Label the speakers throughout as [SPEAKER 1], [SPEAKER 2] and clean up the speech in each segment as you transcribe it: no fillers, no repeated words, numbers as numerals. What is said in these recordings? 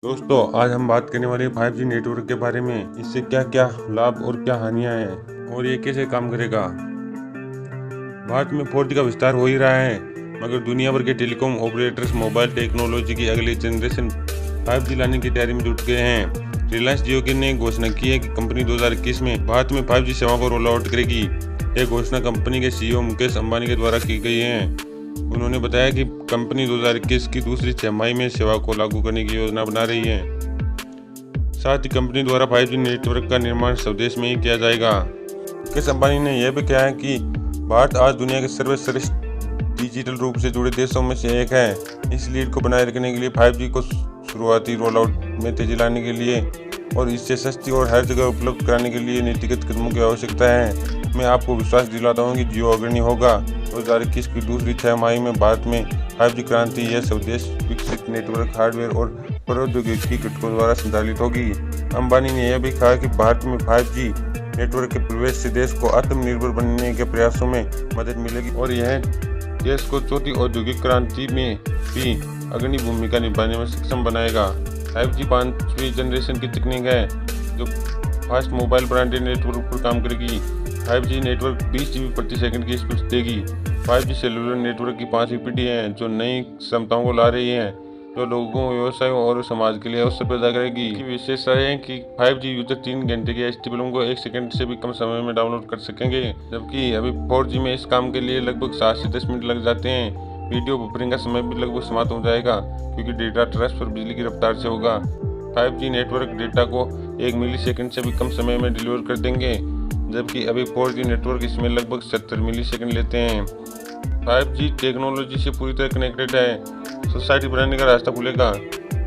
[SPEAKER 1] दोस्तों आज हम बात करने वाले 5G नेटवर्क के बारे में। इससे क्या क्या लाभ और क्या हानियां हैं और ये कैसे काम करेगा। भारत में 4G का विस्तार हो ही रहा है, मगर दुनिया भर के टेलीकॉम ऑपरेटर्स मोबाइल टेक्नोलॉजी की अगली जनरेशन 5G लाने की तैयारी में जुट गए हैं। रिलायंस जियो ने घोषणा की है कि कंपनी 2021 में भारत में 5G सेवा को रोल आउट करेगी। यह घोषणा कंपनी के CEO मुकेश अंबानी के द्वारा की गई है। उन्होंने बताया कि कंपनी 2021 की दूसरी छमाही में सेवा को लागू करने की योजना बना रही है। साथ ही कंपनी द्वारा 5G नेटवर्क का निर्माण स्वदेश में ही किया जाएगा। मुकेश अंबानी ने यह भी कहा है कि भारत आज दुनिया के सर्वश्रेष्ठ डिजिटल रूप से जुड़े देशों में से एक है। इस लीड को बनाए रखने के लिए 5G को शुरुआती रोल आउट में तेजी लाने के लिए और इससे सस्ती और हर जगह उपलब्ध कराने के लिए नीतिगत कदमों की आवश्यकता है। मैं आपको विश्वास दिलाता हूं कि जियो अग्रणी होगा। 2021 की दूसरी छमाही में भारत में 5G क्रांति यह स्वदेश विकसित नेटवर्क हार्डवेयर और प्रौद्योगिकी घटकों द्वारा संचालित होगी। अंबानी ने यह भी कहा कि भारत में 5G नेटवर्क के प्रवेश से देश को आत्मनिर्भर बनने के प्रयासों में मदद मिलेगी और यह देश को चौथी औद्योगिक क्रांति में भी अग्रणी भूमिका निभाने में सक्षम बनाएगा। 5G 5वीं जनरेशन की तकनीक है जो फास्ट मोबाइल ब्रांडेड नेटवर्क पर काम करेगी। 5G नेटवर्क 20 GB प्रति सेकंड की स्पीड देगी। 5G सेलुलर नेटवर्क की 5वीं पीढ़ी है जो नई क्षमताओं को ला रही है, जो लोगों, व्यवसायों और समाज के लिए अवसर पैदा करेगी। की विशेषता है कि 5G यूजर 3 घंटे के HD फिल्म को 1 सेकंड से भी कम समय में डाउनलोड कर सकेंगे, जबकि अभी 4G में इस काम के लिए लगभग 7 से 10 मिनट लग जाते हैं। वीडियो बफरिंग का समय भी लगभग समाप्त हो जाएगा क्योंकि डेटा ट्रांसफर बिजली की रफ्तार से होगा। 5G नेटवर्क डेटा को 1 मिलीसेकंड से भी कम समय में डिलीवर कर देंगे, जबकि अभी 4G नेटवर्क इसमें लगभग 70 मिलीसेकंड लेते हैं। 5G टेक्नोलॉजी से पूरी तरह कनेक्टेड है, सोसाइटी बनाने का रास्ता खुलेगा।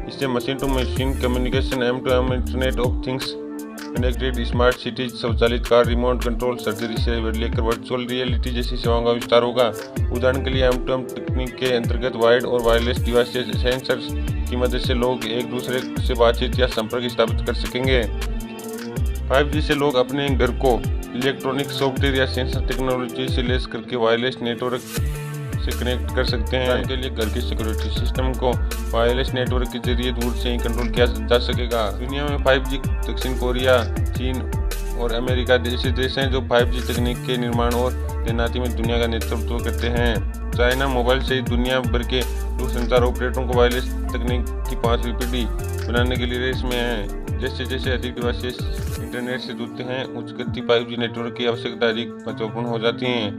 [SPEAKER 1] इससे machine to machine communication, M2M internet of things, connected smart cities, स्वचालित कार, रिमोट कंट्रोल, सर्जरी से लेकर वर्चुअल रियलिटी जैसी सेवाओं का विस्तार होगा। उदाहरण के लिए M2M तकनीक के अंतर्गत वायर्ड और वायरलेस डिवाइसेस सेंसर्स की मदद से लोग एक दूसरे से बातचीत या संपर्क स्थापित कर सकेंगे। 5G से लोग अपने घर को इलेक्ट्रॉनिक सॉफ्टवेयर या सेंसर टेक्नोलॉजी से लेस करके वायरलेस नेटवर्क से कनेक्ट कर सकते हैं। इसके लिए घर के सिक्योरिटी सिस्टम को वायरलेस नेटवर्क के जरिए दूर से ही कंट्रोल किया जा सकेगा। दुनिया में 5G दक्षिण कोरिया, चीन और अमेरिका जैसे देश हैं जो 5G तकनीक के निर्माण और तैनाती में दुनिया का नेतृत्व करते हैं। चाइना मोबाइल से दुनिया भर के दूरसंचार ऑपरेटरों को वायरलेस तकनीक की 5वीं पीढ़ी बनाने के लिए रेस में है। जैसे जैसे अधिक डिवाइसेस इंटरनेट से जुड़ते हैं, उच्च गति 5G नेटवर्क की आवश्यकता अधिक महत्वपूर्ण हो जाती है।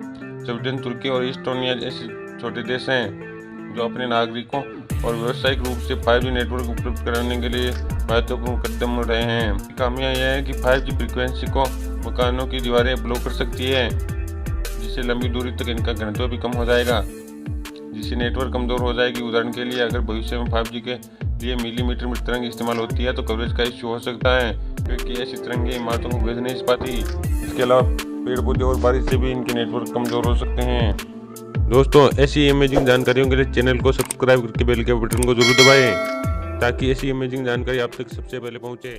[SPEAKER 1] स्वीडन, तुर्की और इस्टोनिया जैसे छोटे देश हैं जो अपने नागरिकों और व्यावसायिक रूप से 5G नेटवर्क उपलब्ध कराने के लिए महत्वपूर्ण कदम उठा रहे हैं। खामियां यह है कि 5G फ्रीक्वेंसी को मकानों की दीवारें ब्लॉक कर सकती है, जिससे लंबी दूरी तक इनका घनत्व भी कम हो जाएगा, जिससे नेटवर्क कमजोर हो जाएगी। उदाहरण के लिए अगर भविष्य में 5G के लिए मिलीमीटर में तरंग इस्तेमाल होती है तो कवरेज का इश्यू हो सकता है क्योंकि ऐसी तरंगें इमारतों को भेज नहीं पाती। इसके अलावा पेड़ पौधे और बारिश से भी इनके नेटवर्क कमजोर हो सकते हैं। दोस्तों ऐसी अमेजिंग जानकारियों के लिए चैनल को सब्सक्राइब करके बेल के बटन को जरूर दबाएं ताकि ऐसी अमेजिंग जानकारी आप तक सबसे पहले पहुंचे।